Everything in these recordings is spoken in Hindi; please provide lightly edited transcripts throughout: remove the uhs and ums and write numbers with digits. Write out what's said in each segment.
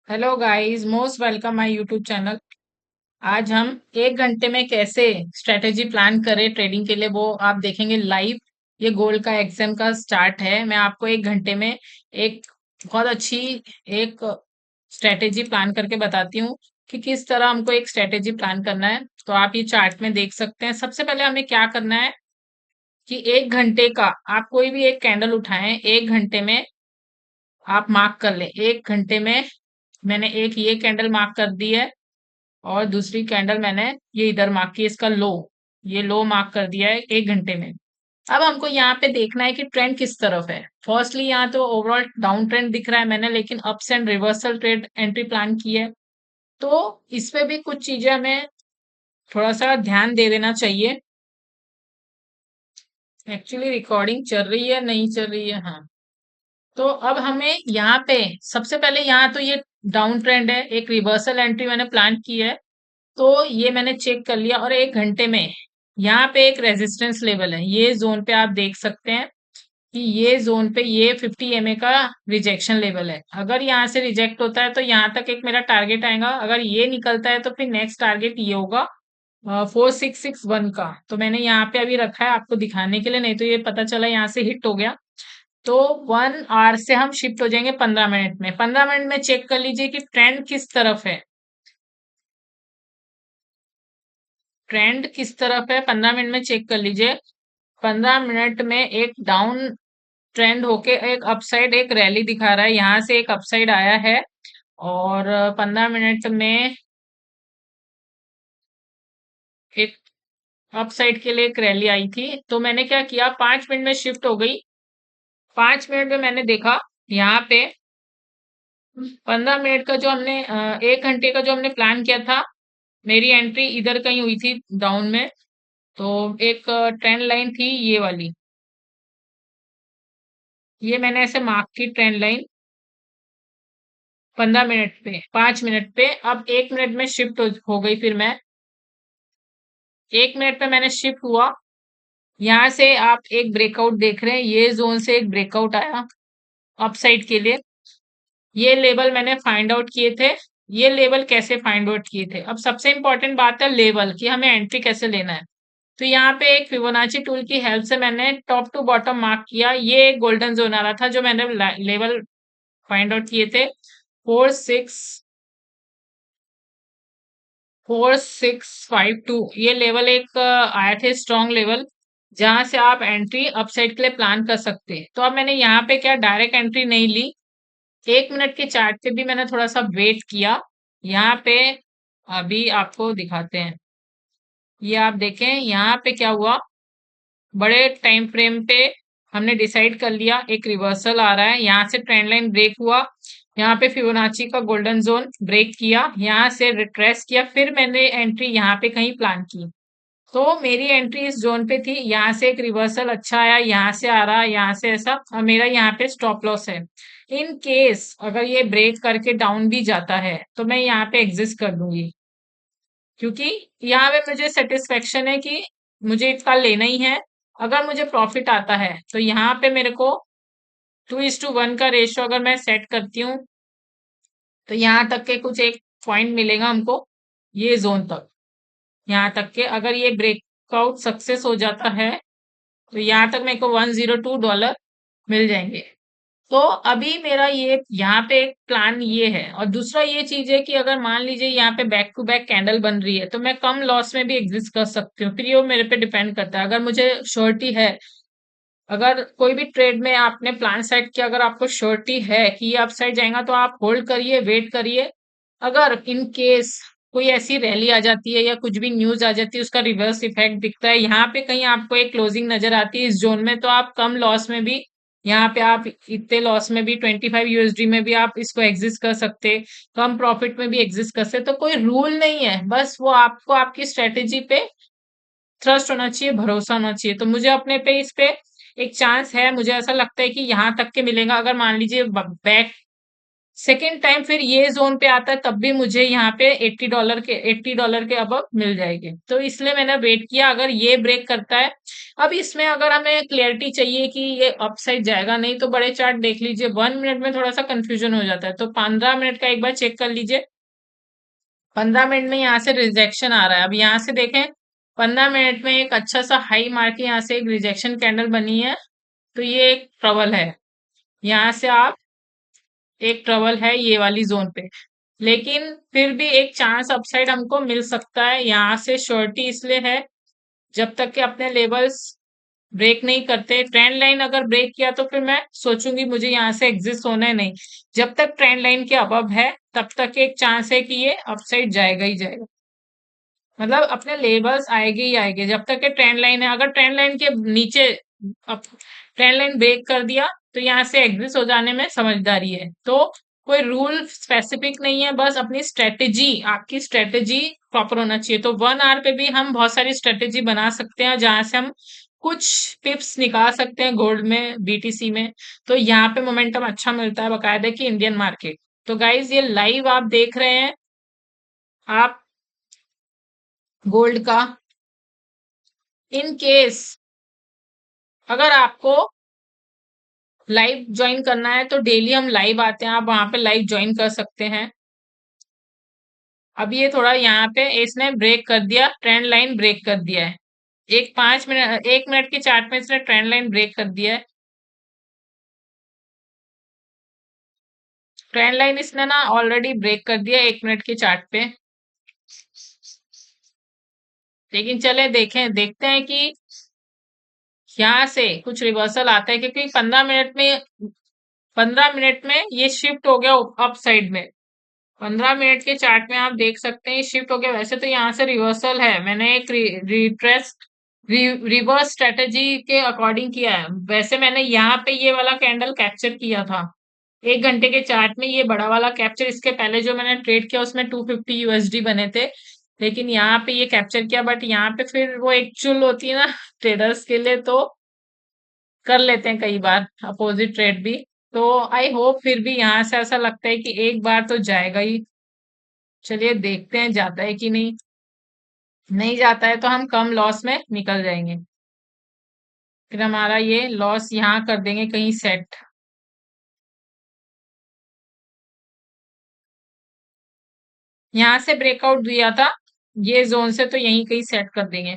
Hello guys, most welcome my YouTube channel. आज हम 1 घंटे में कैसे स्ट्रेटेजी प्लान करें ट्रेडिंग के लिए, वो आप देखेंगे लाइव। ये गोल्ड का एग्जाम का स्टार्ट है। मैं आपको 1 घंटे में एक बहुत अच्छी एक स्ट्रेटेजी प्लान करके बताती हूँ कि किस तरह हमको एक स्ट्रेटेजी प्लान करना है। तो आप ये चार्ट में देख सकते हैं। सबसे पहले हमें क्या करना है कि 1 घंटे का आप कोई भी एक कैंडल उठाएं। 1 घंटे में आप मार्क कर लें। 1 घंटे में मैंने एक ये कैंडल मार्क कर दी है और दूसरी कैंडल मैंने ये इधर मार्क की, इसका लो, ये लो मार्क कर दिया है 1 घंटे में। अब हमको यहाँ पे देखना है कि ट्रेंड किस तरफ है। फर्स्टली यहाँ तो ओवरऑल डाउन ट्रेंड दिख रहा है मैंने, लेकिन ups and reversal trade entry plan की है। तो इस पे भी कुछ चीजें हमें थोड़ा सा ध्यान दे देना चाहिए। एक्चुअली रिकॉर्डिंग चल रही है नहीं चल रही है, हाँ। तो अब हमें यहाँ पे सबसे पहले, यहाँ तो ये डाउन ट्रेंड है, एक रिवर्सल एंट्री मैंने प्लान की है। तो ये मैंने चेक कर लिया और 1 घंटे में यहाँ पे एक रेजिस्टेंस लेवल है। ये जोन पे आप देख सकते हैं कि ये जोन पे ये 50 MA का रिजेक्शन लेवल है। अगर यहाँ से रिजेक्ट होता है तो यहाँ तक एक मेरा टारगेट आएगा। अगर ये निकलता है तो फिर नेक्स्ट टारगेट ये होगा 4661 का। तो मैंने यहाँ पे अभी रखा है आपको दिखाने के लिए, नहीं तो ये पता चला यहाँ से हिट हो गया तो 1 आवर से हम शिफ्ट हो जाएंगे 15 मिनट में। 15 मिनट में चेक कर लीजिए कि ट्रेंड किस तरफ है। ट्रेंड किस तरफ है 15 मिनट में चेक कर लीजिए। 15 मिनट में एक डाउन ट्रेंड होके एक अपसाइड एक रैली दिखा रहा है। यहाँ से एक अपसाइड आया है और 15 मिनट में एक अपसाइड के लिए एक रैली आई थी। तो मैंने क्या किया, 5 मिनट में शिफ्ट हो गई। 5 मिनट में मैंने देखा यहाँ पे 15 मिनट का जो हमने 1 घंटे का जो हमने प्लान किया था, मेरी एंट्री इधर कहीं हुई थी डाउन में। तो एक ट्रेंड लाइन थी ये वाली, ये मैंने ऐसे मार्क की ट्रेंड लाइन 15 मिनट पे, 5 मिनट पे। अब 1 मिनट में शिफ्ट हो गई। फिर मैं 1 मिनट पे मैंने शिफ्ट हुआ। यहाँ से आप एक ब्रेकआउट देख रहे हैं, ये जोन से एक ब्रेकआउट आया अपसाइड के लिए। ये लेवल मैंने फाइंड आउट किए थे। ये लेवल कैसे फाइंड आउट किए थे, अब सबसे इंपॉर्टेंट बात है लेवल की, हमें एंट्री कैसे लेना है। तो यहाँ पे एक फिबोनाची टूल की हेल्प से मैंने टॉप टू बॉटम मार्क किया। ये एक गोल्डन जोन आ रहा था जो मैंने लेवल फाइंड आउट किए थे। 4652 ये लेवल एक आया थे स्ट्रॉन्ग लेवल, जहां से आप एंट्री अपसाइड के लिए प्लान कर सकते हैं। तो अब मैंने यहाँ पे क्या डायरेक्ट एंट्री नहीं ली, 1 मिनट के चार्ट पे भी मैंने थोड़ा सा वेट किया। यहाँ पे अभी आपको दिखाते हैं। ये आप देखें यहाँ पे क्या हुआ, बड़े टाइम फ्रेम पे हमने डिसाइड कर लिया एक रिवर्सल आ रहा है। यहाँ से ट्रेंड लाइन ब्रेक हुआ, यहाँ पे फिबोनाची का गोल्डन जोन ब्रेक किया, यहाँ से रिट्रेस किया, फिर मैंने एंट्री यहाँ पे कहीं प्लान की। तो मेरी एंट्री इस जोन पे थी। यहाँ से एक रिवर्सल अच्छा आया, यहाँ से आ रहा, यहाँ से ऐसा, और मेरा यहाँ पे स्टॉप लॉस है। इन केस अगर ये ब्रेक करके डाउन भी जाता है तो मैं यहाँ पे एग्जिस्ट कर दूंगी, क्योंकि यहाँ पे मुझे सेटिस्फेक्शन है कि मुझे इसका लेना ही है। अगर मुझे प्रॉफिट आता है तो यहाँ पे मेरे को 2:1 का रेशियो अगर मैं सेट करती हूँ तो यहाँ तक के कुछ एक पॉइंट मिलेगा हमको, ये जोन तक, यहाँ तक के अगर ये ब्रेकआउट सक्सेस हो जाता है तो यहाँ तक मेरे को $102 मिल जाएंगे। तो अभी मेरा ये यहाँ पे एक प्लान ये है। और दूसरा ये चीज है कि अगर मान लीजिए यहाँ पे बैक टू बैक कैंडल बन रही है तो मैं कम लॉस में भी एग्जिस्ट कर सकती हूँ। फिर ये मेरे पे डिपेंड करता है। अगर मुझे श्योरिटी है, अगर कोई भी ट्रेड में आपने प्लान सेट किया, अगर आपको श्योरिटी है कि ये अपसाइड जाएगा तो आप होल्ड करिए, वेट करिए। अगर इन केस कोई ऐसी रैली आ जाती है या कुछ भी न्यूज आ जाती है, उसका रिवर्स इफेक्ट दिखता है, यहाँ पे कहीं आपको एक क्लोजिंग नजर आती है इस जोन में, तो आप कम लॉस में भी, यहाँ पे आप इतने लॉस में भी, $25 में भी आप इसको एग्जिस्ट कर सकते, कम प्रॉफिट में भी एग्जिस्ट कर सकते। तो कोई रूल नहीं है, बस वो आपको आपकी स्ट्रेटेजी पे ट्रस्ट होना चाहिए, भरोसा होना चाहिए। तो मुझे अपने पे इस पे एक चांस है, मुझे ऐसा लगता है कि यहाँ तक के मिलेगा। अगर मान लीजिए बैक सेकेंड टाइम फिर ये जोन पे आता है, तब भी मुझे यहाँ पे $80 के अबव मिल जाएंगे। तो इसलिए मैंने वेट किया, अगर ये ब्रेक करता है। अब इसमें अगर हमें क्लियरिटी चाहिए कि ये अपसाइड जाएगा, नहीं तो बड़े चार्ट देख लीजिए, 1 मिनट में थोड़ा सा कंफ्यूजन हो जाता है, तो 15 मिनट का एक बार चेक कर लीजिए। 15 मिनट में यहाँ से रिजेक्शन आ रहा है। अब यहाँ से देखें, 15 मिनट में एक अच्छा सा हाई मार के यहाँ से एक रिजेक्शन कैंडल बनी है, तो ये एक ट्रबल है। यहाँ से आप, एक ट्रबल है ये वाली जोन पे, लेकिन फिर भी एक चांस अपसाइड हमको मिल सकता है। यहाँ से श्योरिटी इसलिए है, जब तक कि अपने लेवल्स ब्रेक नहीं करते। ट्रेंड लाइन अगर ब्रेक किया तो फिर मैं सोचूंगी मुझे यहाँ से एग्जिस्ट होना है, नहीं। जब तक ट्रेंड लाइन के अबव है, तब तक एक चांस है कि ये अपसाइड जाएगा ही जाएगा। मतलब अपने लेवल्स आएंगे ही आएंगे जब तक ये ट्रेंड लाइन है। अगर ट्रेंड लाइन के नीचे अब ट्रेंड लाइन ब्रेक कर दिया, तो यहाँ से एग्जिट हो जाने में समझदारी है। तो कोई रूल स्पेसिफिक नहीं है, बस अपनी स्ट्रेटेजी, आपकी स्ट्रेटेजी प्रॉपर होना चाहिए। तो 1 आवर पे भी हम बहुत सारी स्ट्रेटेजी बना सकते हैं, जहां से हम कुछ पिप्स निकाल सकते हैं गोल्ड में, बीटीसी में। तो यहाँ पे मोमेंटम अच्छा मिलता है बकायदा कि इंडियन मार्केट। तो गाइज ये लाइव आप देख रहे हैं, आप गोल्ड का। इन केस अगर आपको लाइव ज्वाइन करना है, तो डेली हम लाइव आते हैं, आप वहां पे लाइव ज्वाइन कर सकते हैं। अब ये थोड़ा यहाँ पे इसने ब्रेक कर दिया, ट्रेंड लाइन ब्रेक कर दिया है। 5 मिनट 1 मिनट के चार्ट में इसने ट्रेंड लाइन ब्रेक कर दिया है। ट्रेंड लाइन इसने ना ऑलरेडी ब्रेक कर दिया 1 मिनट के चार्ट पे। लेकिन चले देखें, देखते हैं कि यहाँ से कुछ रिवर्सल आता है, क्योंकि 15 मिनट में ये शिफ्ट हो गया अप साइड में। 15 मिनट के चार्ट में आप देख सकते हैं शिफ्ट हो गया। वैसे तो यहाँ से रिवर्सल है, मैंने एक रिट्रेस रिवर्स स्ट्रेटेजी के अकॉर्डिंग किया है। वैसे मैंने यहाँ पे ये वाला कैंडल कैप्चर किया था 1 घंटे के चार्ट में, ये बड़ा वाला कैप्चर। इसके पहले जो मैंने ट्रेड किया उसमें 250 यूएसडी बने थे, लेकिन यहाँ पे ये कैप्चर किया। बट यहाँ पे फिर वो एक चुल होती है ना ट्रेडर्स के लिए, तो कर लेते हैं कई बार अपोजिट ट्रेड भी। तो आई होप, फिर भी यहाँ से ऐसा लगता है कि एक बार तो जाएगा ही। चलिए देखते हैं जाता है कि नहीं। नहीं जाता है तो हम कम लॉस में निकल जाएंगे, फिर हमारा ये लॉस यहाँ कर देंगे कहीं सेट। यहाँ से ब्रेकआउट दिया था ये जोन से, तो यहीं कहीं सेट कर देंगे।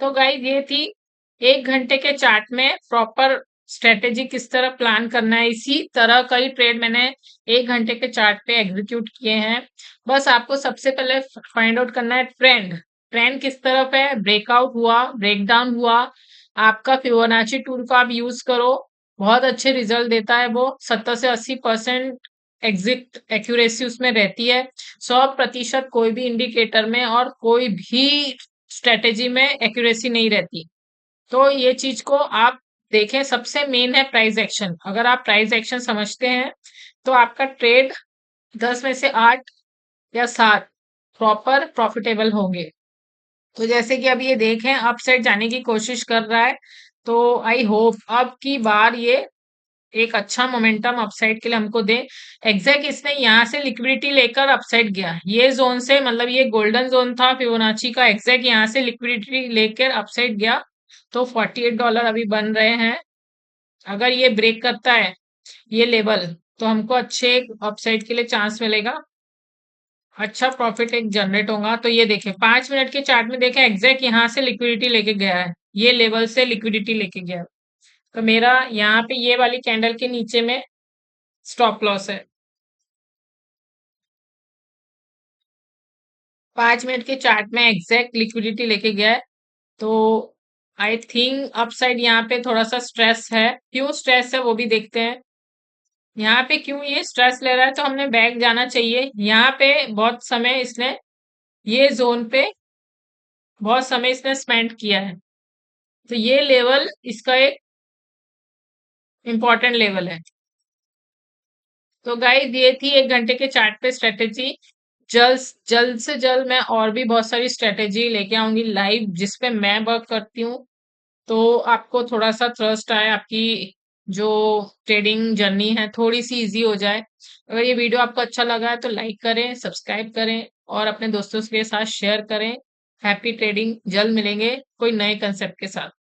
तो गाइस ये थी 1 घंटे के चार्ट में प्रॉपर स्ट्रेटेजी किस तरह प्लान करना है। इसी तरह कई ट्रेड मैंने 1 घंटे के चार्ट पे एग्जीक्यूट किए हैं। बस आपको सबसे पहले फाइंड आउट करना है ट्रेंड, ट्रेंड किस तरफ है, ब्रेकआउट हुआ, ब्रेकडाउन हुआ। आपका फिबोनाची टूल को आप यूज करो, बहुत अच्छे रिजल्ट देता है वो। 70 से 80% एग्जिट एक्यूरेसी उसमें रहती है। 100% कोई भी इंडिकेटर में और कोई भी स्ट्रेटेजी में एक्यूरेसी नहीं रहती। तो ये चीज को आप देखें। सबसे मेन है प्राइस एक्शन। अगर आप प्राइस एक्शन समझते हैं, तो आपका ट्रेड 10 में से 8 या 7 प्रॉपर प्रॉफिटेबल होंगे। तो जैसे कि अब ये देखें, अपसाइड जाने की कोशिश कर रहा है, तो आई होप अब की बार ये एक अच्छा मोमेंटम अपसाइड के लिए हमको दे। एग्जैक्ट इसने यहाँ से लिक्विडिटी लेकर अपसाइड गया, ये जोन से, मतलब ये गोल्डन जोन था फिबोनाची का, एग्जैक्ट यहाँ से लिक्विडिटी लेकर अपसाइड गया। तो $48 अभी बन रहे हैं। अगर ये ब्रेक करता है ये लेवल, तो हमको अच्छे अपसाइड के लिए चांस मिलेगा, अच्छा प्रॉफिट एक जनरेट होगा। तो ये देखें 5 मिनट के चार्ट में देखें, एग्जैक्ट यहाँ से लिक्विडिटी लेके गया है, ये लेवल से लिक्विडिटी लेके गया है। तो मेरा यहाँ पे ये वाली कैंडल के नीचे में स्टॉप लॉस है। 5 मिनट के चार्ट में एग्जैक्ट लिक्विडिटी लेके गया है। तो आई थिंक अपसाइड यहाँ पे थोड़ा सा स्ट्रेस है। क्यों स्ट्रेस है वो भी देखते हैं। यहाँ पे क्यों ये स्ट्रेस ले रहा है, तो हमने बैक जाना चाहिए। यहाँ पे बहुत समय इसने, ये जोन पे बहुत समय इसने स्पेंड किया है, तो ये लेवल इसका एक इम्पोर्टेंट लेवल है। तो गाइस ये थी 1 घंटे के चार्ट पे स्ट्रेटेजी। जल्द जल्द से जल्द मैं और भी बहुत सारी स्ट्रेटेजी लेके आऊंगी लाइव, जिसपे मैं वर्क करती हूँ। तो आपको थोड़ा-सा ट्रस्ट आए, आपकी जो ट्रेडिंग जर्नी है थोड़ी-सी ईज़ी हो जाए। अगर ये वीडियो आपको अच्छा लगा है तो लाइक करें, सब्सक्राइब करें और अपने दोस्तों के साथ शेयर करें। Happy trading! जल्द मिलेंगे कोई नए कांसेप्ट के साथ।